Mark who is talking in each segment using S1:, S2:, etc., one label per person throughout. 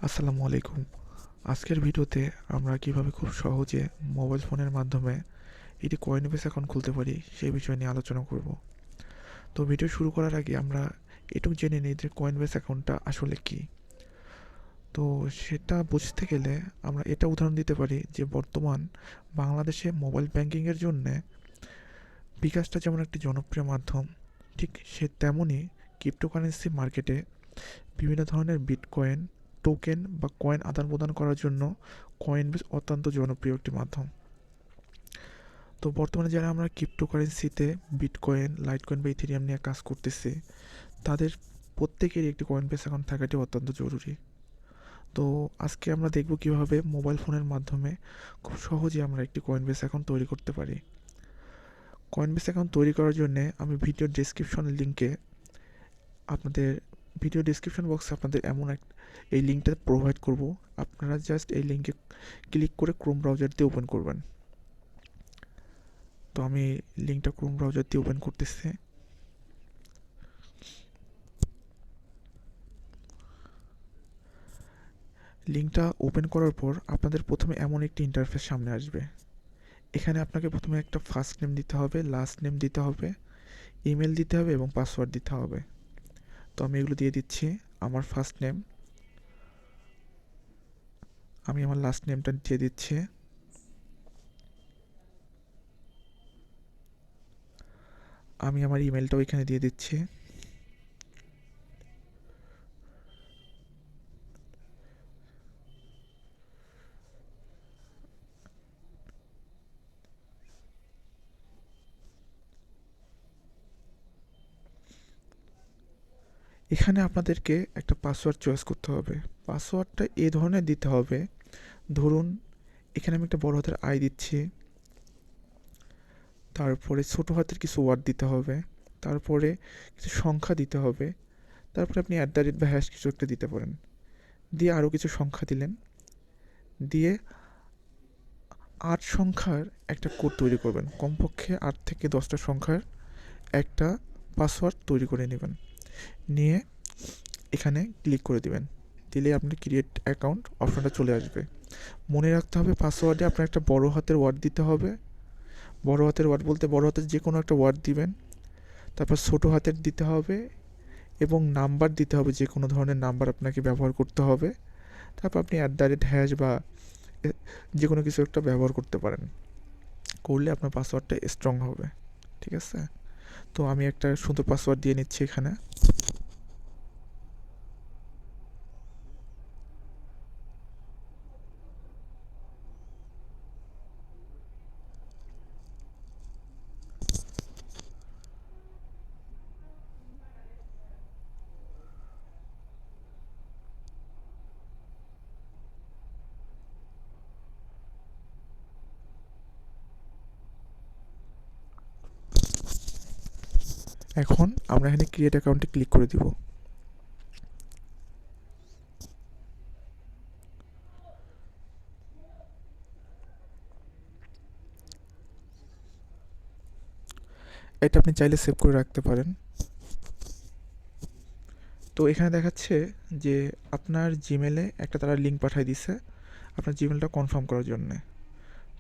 S1: আসসালামু আলাইকুম। আজকের ভিডিওতে আমরা কিভাবে খুব সহজে মোবাইল ফোনের মাধ্যমে একটি কয়েনবেস অ্যাকাউন্ট খুলতে পারি সেই বিষয় নিয়ে আলোচনা করব। তো ভিডিও শুরু করার আগে আমরা এটুকু জেনে নিই যে কয়েনবেস অ্যাকাউন্টটা আসলে কী। তো সেটা বুঝতে গেলে আমরা এটা উদাহরণ দিতে পারি যে বর্তমান বাংলাদেশে মোবাইল ব্যাংকিংয়ের জন্যে বিকাশটা যেমন একটি জনপ্রিয় মাধ্যম, ঠিক সে তেমনই ক্রিপ্টোকারেন্সি মার্কেটে বিভিন্ন ধরনের বিটকয়েন, টোকেন বা কয়েন আদান-প্রদান করার জন্য কয়েনবেস অত্যন্ত জনপ্রিয় একটি মাধ্যম। তো বর্তমানে যারা আমরা ক্রিপ্টোকারেন্সিতে বিটকয়েন, লাইটকয়েন বা ইথেরিয়াম নিয়ে কাজ করতেছি, তাদের প্রত্যেকেরই একটি কয়েনবেস অ্যাকাউন্ট থাকাটি অত্যন্ত জরুরি। তো আজকে আমরা দেখব কিভাবে মোবাইল ফোনের মাধ্যমে খুব সহজে আমরা একটি কয়েনবেস অ্যাকাউন্ট তৈরি করতে পারি। কয়েনবেস অ্যাকাউন্ট তৈরি করার জন্যে আমি আপনাদের ভিডিও ডেসক্রিপশন বক্সে আপনাদের এই লিঙ্কটা প্রোভাইড করব। আপনারা জাস্ট এই লিঙ্কে ক্লিক করে ক্রোম ব্রাউজার দিয়ে ওপেন করবেন। তো আমি লিঙ্কটা ক্রোম ব্রাউজার দিয়ে ওপেন করতেছি। লিঙ্কটা ওপেন করার পর আপনাদের প্রথমে এমন একটি ইন্টারফেস সামনে আসবে। এখানে আপনাকে প্রথমে একটা ফার্স্ট নেম দিতে হবে, লাস্ট নেম দিতে হবে, ইমেল দিতে হবে এবং পাসওয়ার্ড দিতে হবে। তো আমি এগুলো দিয়ে দিচ্ছি। আমার ফার্স্ট নেম, আমি আমার লাস্ট নেমটা দিয়ে দিচ্ছি। আমি আমার ইমেলটাও এখানে দিয়ে দিচ্ছি। এখানে আপনাদেরকে একটা পাসওয়ার্ড চয়েস করতে হবে। পাসওয়ার্ডটা এ ধরনের দিতে হবে, ধরুন এখানে আমি একটা বড় হাতের আই দিচ্ছি, তারপরে ছোট হাতের কিছু ওয়ার্ড দিতে হবে, তারপরে কিছু সংখ্যা দিতে হবে, তারপরে আপনি অ্যাট দ্য রেট বা হ্যাশ কিছু একটা দিতে পারেন, দিয়ে আরও কিছু সংখ্যা দিলেন, দিয়ে ৮ সংখ্যার একটা কোড তৈরি করবেন। কমপক্ষে ৮ থেকে ১০টা সংখ্যার একটা পাসওয়ার্ড তৈরি করে নেবেন, নিয়ে এখানে ক্লিক করে দিবেন। দিলে আপনার ক্রিয়েট অ্যাকাউন্ট অপশনটা চলে আসবে। মনে রাখতে হবে পাসওয়ার্ডে আপনার একটা বড় হাতের ওয়ার্ড দিতে হবে। বড় হাতের ওয়ার্ড বলতে বড় হাতের যে কোনো একটা ওয়ার্ড দিবেন, তারপর ছোট হাতের দিতে হবে এবং নাম্বার দিতে হবে, যে কোনো ধরনের নাম্বার আপনাকে ব্যবহার করতে হবে। তারপর আপনি অ্যাট দ্য রেট হ্যাশ বা যে কোনো কিছু একটা ব্যবহার করতে পারেন, করলে আপনার পাসওয়ার্ডটা স্ট্রং হবে। ঠিক আছে? তো আমি একটা সুন্দর পাসওয়ার্ড দিয়ে নিচ্ছি এখানে। এখন আমরা এখানে ক্রিয়েট অ্যাকাউন্টে ক্লিক করে দিব। এটা আপনি চাইলে সেভ করে রাখতে পারেন। তো এখানে দেখাচ্ছে যে আপনার জিমেলে একটা তারা লিঙ্ক পাঠিয়ে দিছে আপনার জিমেলটা কনফার্ম করার জন্যে।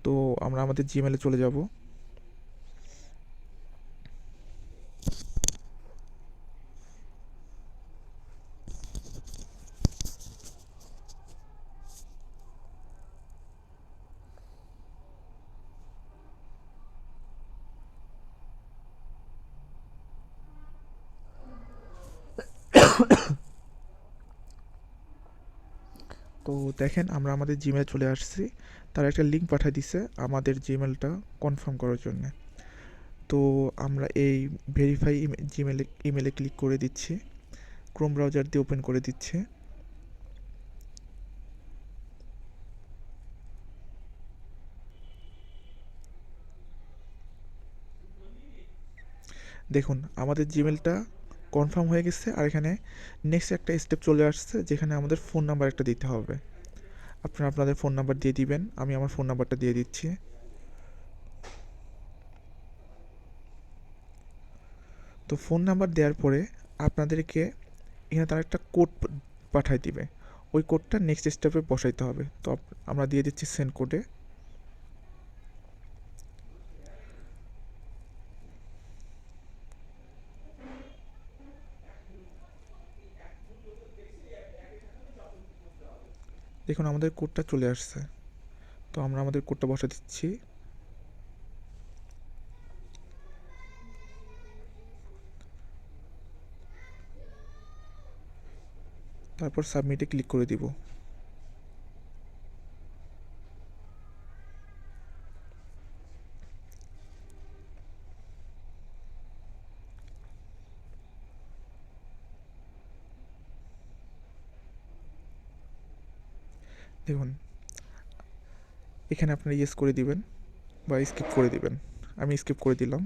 S1: তো আমরা আমাদের জিমেলে চলে যাব। তো দেখেন আমরা আমাদের জিমেলে চলে আসছি। তারা একটা লিঙ্ক পাঠিয়ে দিছে আমাদের জিমেলটা কনফার্ম করার জন্যে। তো আমরা এই ভেরিফাই ইমেলে ক্লিক করে দিচ্ছি, ক্রোম ব্রাউজার দিয়ে ওপেন করে দিচ্ছি। দেখুন আমাদের জিমেলটা কনফার্ম হয়ে গেছে, আর এখানে নেক্সট একটা স্টেপ চলে আসছে যেখানে আমাদের ফোন নাম্বার একটা দিতে হবে। আপনারা আপনাদের ফোন নাম্বার দিয়ে দিবেন। আমি আমার ফোন নাম্বারটা দিয়ে দিচ্ছি। তো ফোন নাম্বার দেওয়ার পরে আপনাদেরকে এখানে তারা একটা কোড পাঠায় দিবে। ওই কোডটা নেক্সট স্টেপে বসাইতে হবে। তো আমরা দিয়ে দিচ্ছি সেন্ড কোডে। দেখুন আমাদের কোডটা চলে আসছে। তো আমরা আমাদের কোডটা বসা দিচ্ছি। তারপর সাবমিটে ক্লিক করে দিব। দেখুন এখানে আপনারা ইয়েস করে দিবেন বা স্কিপ করে দিবেন। আমি স্কিপ করে দিলাম।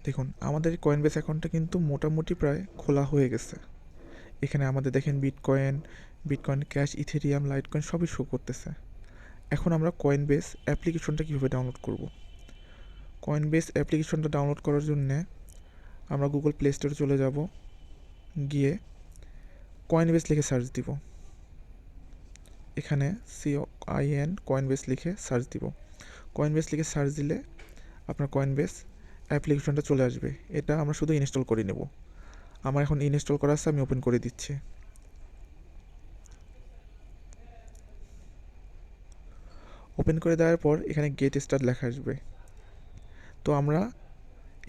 S1: দেখুন আমাদের কয়েনবেস অ্যাকাউন্টটা কিন্তু মোটামুটি প্রায় খোলা হয়ে গেছে। এখানে আমাদের দেখেন বিটকয়েন ক্যাশ, ইথেরিয়াম, লাইটকয়েন সবই শো করতেছে। এখন আমরা কয়েনবেস অ্যাপ্লিকেশনটা কীভাবে ডাউনলোড করব। কয়েনবেস অ্যাপ্লিকেশনটা ডাউনলোড করার জন্যে আমরা গুগল প্লে স্টোরে চলে যাব, গিয়ে কয়েনবেস লিখে সার্চ দিব। এখানে COIN কয়েনবেস লিখে সার্চ দিব। কয়েনবেস লিখে সার্চ দিলে আপনার কয়েনবেস অ্যাপ্লিকেশনটা চলে আসবে। এটা আমরা শুধু ইনস্টল করে নেব। আমার এখন ইনস্টল করা আছে, আমি ওপেন করে দিচ্ছি। ওপেন করে দেওয়ার পর এখানে গেট স্টার্ট লেখা আসবে। তো আমরা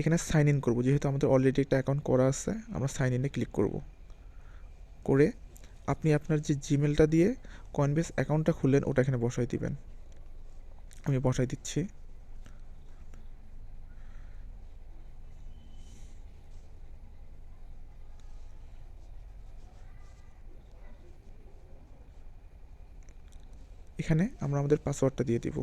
S1: এখানে সাইন ইন করবো, যেহেতু আমাদের অলরেডি একটা অ্যাকাউন্ট করা আছে। আমরা সাইন ইনে ক্লিক করব। করে আপনি আপনার যে জিমেলটা দিয়ে কয়েনবেস অ্যাকাউন্টটা খুললেন ওটা এখানে বসাই দিবেন। আমি বসাই দিচ্ছি। এখানে আমরা আমাদের পাসওয়ার্ডটা দিয়ে দিব।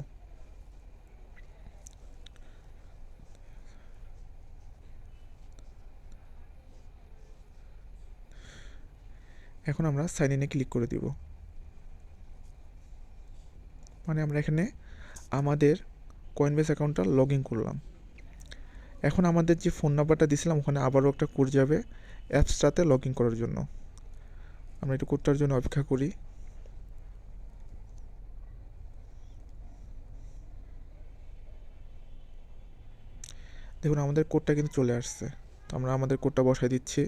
S1: এখন আমরা সাইন ইনে ক্লিক করে দিব। মানে আমরা এখানে আমাদের কয়েনবেস অ্যাকাউন্টটা লগ ইন করলাম। এখন আমাদের যে ফোন নাম্বারটা দিয়েছিলাম ওখানে আবারও একটা কোড যাবে অ্যাপসটাতে লগ ইন করার জন্য। আমরা একটু কোডটার জন্য অপেক্ষা করি। দেখুন আমাদের কোডটা কিন্তু চলে আসছে। তো আমরা আমাদের কোডটা বসাই দিচ্ছি।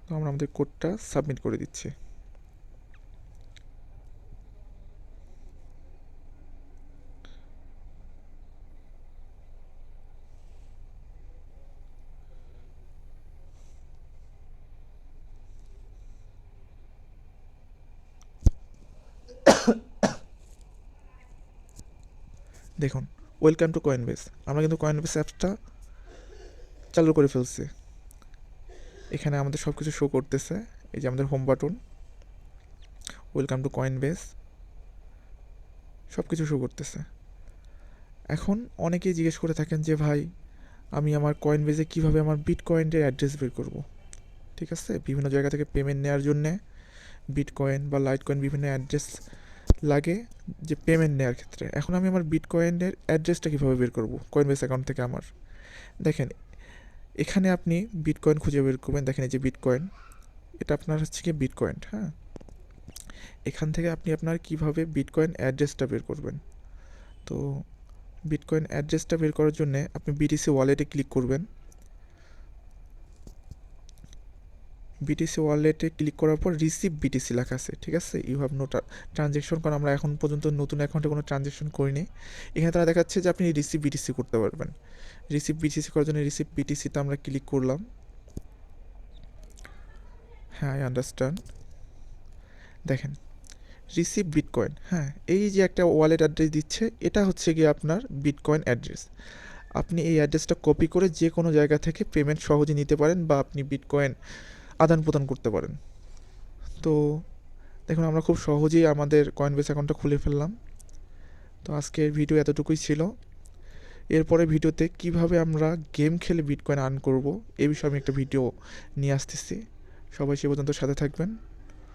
S1: তো আমরা আমাদের কোডটা সাবমিট করে দিচ্ছি। দেখুন ওয়েলকাম টু কয়েনবেস। আমরা কিন্তু কয়েনবেস অ্যাপসটা চালু করে ফেলছি। এখানে আমাদের সব কিছু শো করতেছে। এই যে আমাদের home button, welcome to Coinbase, সব কিছু শো করতেছে। এখন অনেকেই জিজ্ঞেস করে থাকেন যে ভাই আমি আমার কয়েনবেসে কীভাবে আমার বিটকয়েনের অ্যাড্রেস বের করব। ঠিক আছে, বিভিন্ন জায়গা থেকে পেমেন্ট নেওয়ার জন্যে বিটকয়েন বা লাইটকয়েন বিভিন্ন অ্যাড্রেস লাগে যে পেমেন্ট নেওয়ার ক্ষেত্রে। এখন আমি আমার বিটকয়েনের অ্যাড্রেসটা কীভাবে বের করব কয়েনবেস অ্যাকাউন্ট থেকে। আমার দেখেন এখানে আপনি বিটকয়েন খুঁজে বের করবেন। দেখেন এই যে বিটকয়েন, এটা আপনার হচ্ছে কি বিটকয়েন। হ্যাঁ, এখান থেকে আপনি আপনার কীভাবে বিটকয়েন অ্যাড্রেসটা বের করবেন। তো বিটকয়েন অ্যাড্রেসটা বের করার জন্যে আপনি বিটিসি ওয়ালেটে ক্লিক করবেন। বিটিসি ওয়ালেটে ক্লিক করার পর রিসিভ বিটিসি লেখা আছে। ঠিক আছে, ইউ হ্যাভ নো ট্রানজ্যাকশন, কারণ আমরা এখন পর্যন্ত নতুন অ্যাকাউন্টে কোনো ট্রানজ্যাকশন করিনি। এখানে তারা দেখাচ্ছে যে আপনি রিসিভ বিটিসি করতে পারবেন। রিসিভ বিটিসি করার জন্য রিসিভ বিটিসিতে আমরা ক্লিক করলাম। হ্যাঁ, আই আন্ডারস্ট্যান্ড। দেখেন রিসিভ বিটকয়েন, হ্যাঁ এই যে একটা ওয়ালেট অ্যাড্রেস দিচ্ছে, এটা হচ্ছে গিয়ে আপনার বিটকয়েন অ্যাড্রেস। আপনি এই অ্যাড্রেসটা কপি করে যে কোনো জায়গা থেকে পেমেন্ট সহজে নিতে পারেন বা আপনি বিটকয়েন আদান প্রদান করতে পারেন। তো দেখুন আমরা খুব সহজেই আমাদের কয়েনবেস অ্যাকাউন্টটা খুলে ফেললাম। তো আজকের ভিডিও এতটুকুই ছিল। এরপরে ভিডিওতে কিভাবে আমরা গেম খেলে বিটকয়েন আর্ন করব এই বিষয়ে আমি একটা ভিডিও নিয়ে আসতেছি। সবাই সে পর্যন্ত সাথে থাকবেন।